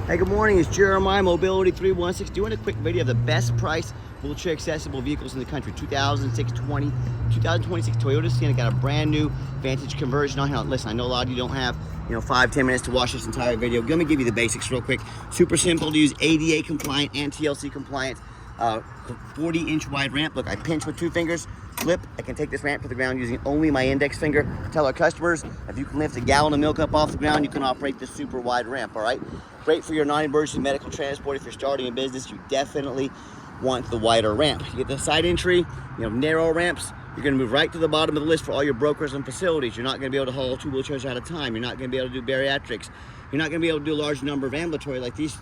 Hey, good morning. It's Jeremiah, Mobility 316, doing a quick video of the best price wheelchair accessible vehicles in the country. 2026 Toyota Sienna got a brand new Vantage conversion on here. Listen, I know a lot of you don't have 5-10 minutes to watch this entire video. Let me give you the basics real quick. Super simple to use, ADA compliant and TLC compliant. 40-inch wide ramp. Look, I pinch with 2 fingers, flip. I can take this ramp to the ground using only my index finger. Tell our customers, if you can lift a gallon of milk up off the ground, you can operate this super wide ramp, all right? Great for your non-emergency medical transport. If you're starting a business, you definitely want the wider ramp. You get the side entry, narrow ramps. You're gonna move right to the bottom of the list for all your brokers and facilities. You're not gonna be able to haul 2 wheelchairs at a time. You're not gonna be able to do bariatrics. You're not gonna be able to do a large number of ambulatory like these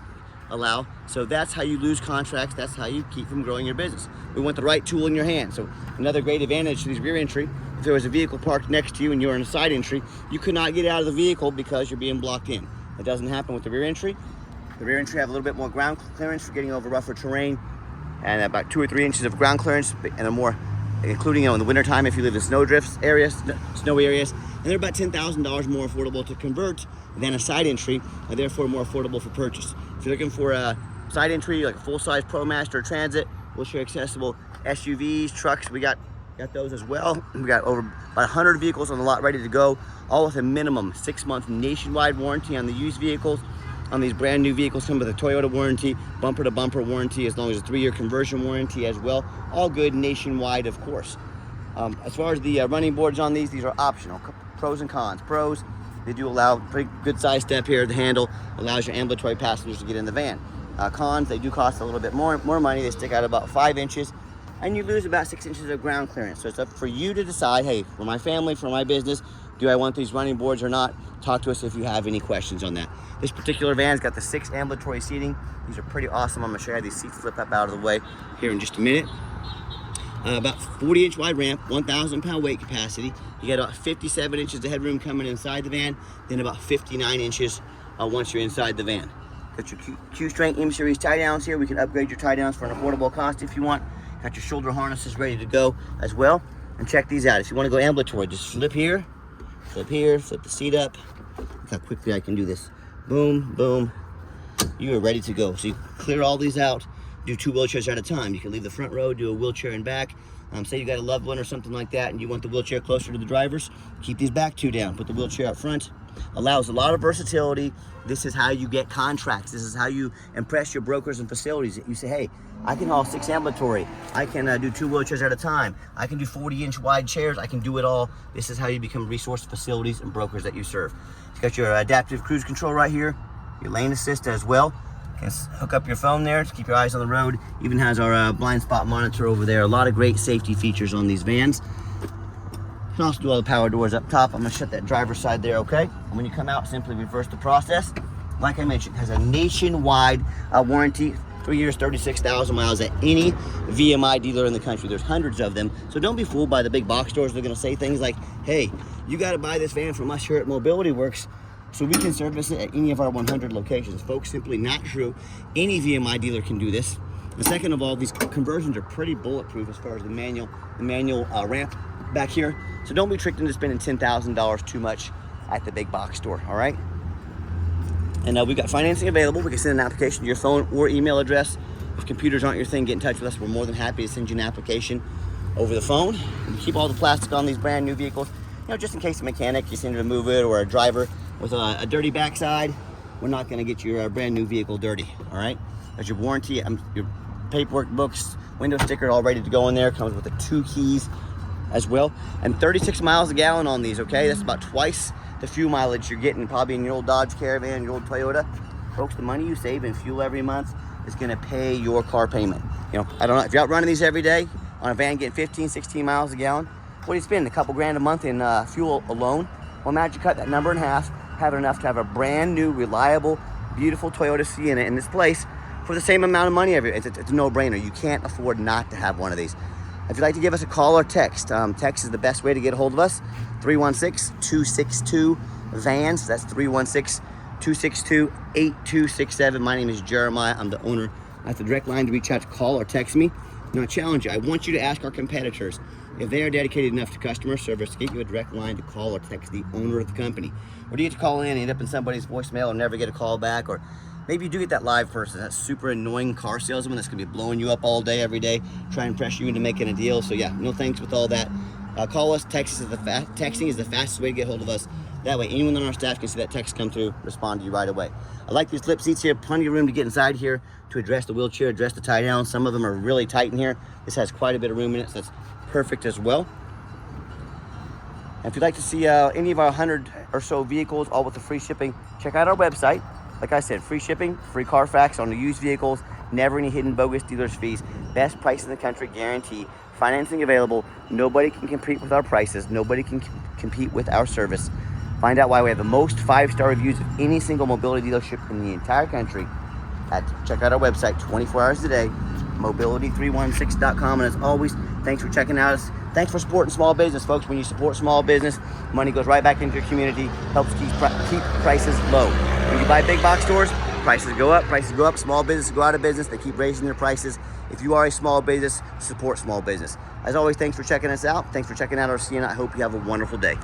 allow. So that's how you lose contracts. That's how you keep from growing your business. We want the right tool in your hand. So another great advantage to these rear entry, if there was a vehicle parked next to you and you're in a side entry, you could not get out of the vehicle because you're being blocked in. It doesn't happen with the rear entry. The rear entry have a little bit more ground clearance for getting over rougher terrain, and about 2 or 3 inches of ground clearance, and a more, including in the wintertime if you live in snow drifts areas, snowy areas, and they're about $10,000 more affordable to convert than a side entry, and therefore more affordable for purchase. If you're looking for a side entry, like a full-size ProMaster or Transit, wheelchair accessible SUVs, trucks, we got those as well. We got over about 100 vehicles on the lot ready to go, all with a minimum 6-month nationwide warranty on the used vehicles. On these brand new vehicles, come with a Toyota warranty, bumper to bumper warranty, as long as a 3-year conversion warranty as well. All good nationwide, of course. As far as the running boards on these are optional. Pros and cons. Pros, they do allow pretty good size step here. The handle allows your ambulatory passengers to get in the van. Cons, they do cost a little bit more money. They stick out about 5 inches, and you lose about 6 inches of ground clearance. So it's up for you to decide, hey, for my family, for my business, do I want these running boards or not? Talk to us if you have any questions on that. This particular van's got the 6 ambulatory seating. These are pretty awesome. I'm gonna show you how these seats flip up out of the way here in just a minute. About 40-inch wide ramp, 1,000-pound weight capacity. You got about 57 inches of headroom coming inside the van, then about 59 inches once you're inside the van. Got your Q-Strength M-Series tie downs here. We can upgrade your tie downs for an affordable cost if you want. Got your shoulder harnesses ready to go as well. And check these out. If you want to go ambulatory, just flip here, flip the seat up. Look how quickly I can do this. Boom, boom. You are ready to go. So you clear all these out, do 2 wheelchairs at a time. You can leave the front row, do a wheelchair in back. Say you got a loved one or something like that and you want the wheelchair closer to the drivers, keep these back 2 down. Put the wheelchair up front. Allows a lot of versatility. This is how you get contracts. This is how you impress your brokers and facilities. You say, hey, I can haul 6 ambulatory. I can do 2 wheelchairs at a time. I can do 40-inch wide chairs. I can do it all. This is how you become resource facilities and brokers that you serve. You got your adaptive cruise control right here, your lane assist as well. You can hook up your phone there to keep your eyes on the road. Even has our blind spot monitor over there. A lot of great safety features on these vans. You can also do all the power doors up top. I'm gonna shut that driver's side there, okay? And when you come out, simply reverse the process. Like I mentioned, it has a nationwide warranty, 3 years, 36,000 miles at any VMI dealer in the country. There's hundreds of them. So don't be fooled by the big box stores. They're gonna say things like, hey, you gotta buy this van from us here at Mobility Works so we can service it at any of our 100 locations. Folks, simply not true. Any VMI dealer can do this. And second of all, these conversions are pretty bulletproof as far as the manual ramp back here. So don't be tricked into spending $10,000 too much at the big box store, all right? And we've got financing available. We can send an application to your phone or email address. If computers aren't your thing, get in touch with us. We're more than happy to send you an application over the phone. We keep all the plastic on these brand new vehicles, just in case a mechanic, you send to move it, or a driver with a dirty backside, we're not gonna get your brand new vehicle dirty, all right? There's your warranty, your paperwork, books, window sticker all ready to go in there. Comes with the 2 keys as well, and 36 miles a gallon on these, okay? That's about twice the fuel mileage you're getting probably in your old Dodge Caravan, your old Toyota. Folks, the money you save in fuel every month is gonna pay your car payment. I don't know, if you're out running these every day on a van getting 15, 16 miles a gallon, what do you spend? A couple grand a month in fuel alone? Well, imagine you cut that number in half, have enough to have a brand new, reliable, beautiful Toyota Sienna in this place for the same amount of money. It's a no-brainer. You can't afford not to have one of these. If you'd like to give us a call or text, text is the best way to get a hold of us. 316-262-VANS. That's 316-262-8267. My name is Jeremiah. I'm the owner. That's the direct line to reach out to call or text me. Now, I challenge you. I want you to ask our competitors if they are dedicated enough to customer service to get you a direct line to call or text the owner of the company. Or do you get to call in and end up in somebody's voicemail and never get a call back, or Maybe you do get that live person, that super annoying car salesman that's gonna be blowing you up all day, every day, trying to pressure you into making a deal. So yeah, no thanks with all that. Call us, texting is the fastest way to get hold of us. That way, anyone on our staff can see that text come through, respond to you right away. I like these flip seats here, plenty of room to get inside here to address the wheelchair, address the tie down. Some of them are really tight in here. This has quite a bit of room in it, so that's perfect as well. And if you'd like to see any of our 100 or so vehicles, all with the free shipping, check out our website. Like I said, free shipping, free Carfax on the used vehicles, never any hidden bogus dealers fees, best price in the country, guarantee, financing available. Nobody can compete with our prices. Nobody can compete with our service. Find out why we have the most 5-star reviews of any single mobility dealership in the entire country. Check out our website 24 hours a day, mobility316.com. And as always, thanks for checking out us. Thanks for supporting small business, folks. When you support small business, money goes right back into your community, helps keep prices low. When you buy big box stores, prices go up, small businesses go out of business, they keep raising their prices. If you are a small business, support small business. As always, thanks for checking us out. Thanks for checking out our Sienna. I hope you have a wonderful day.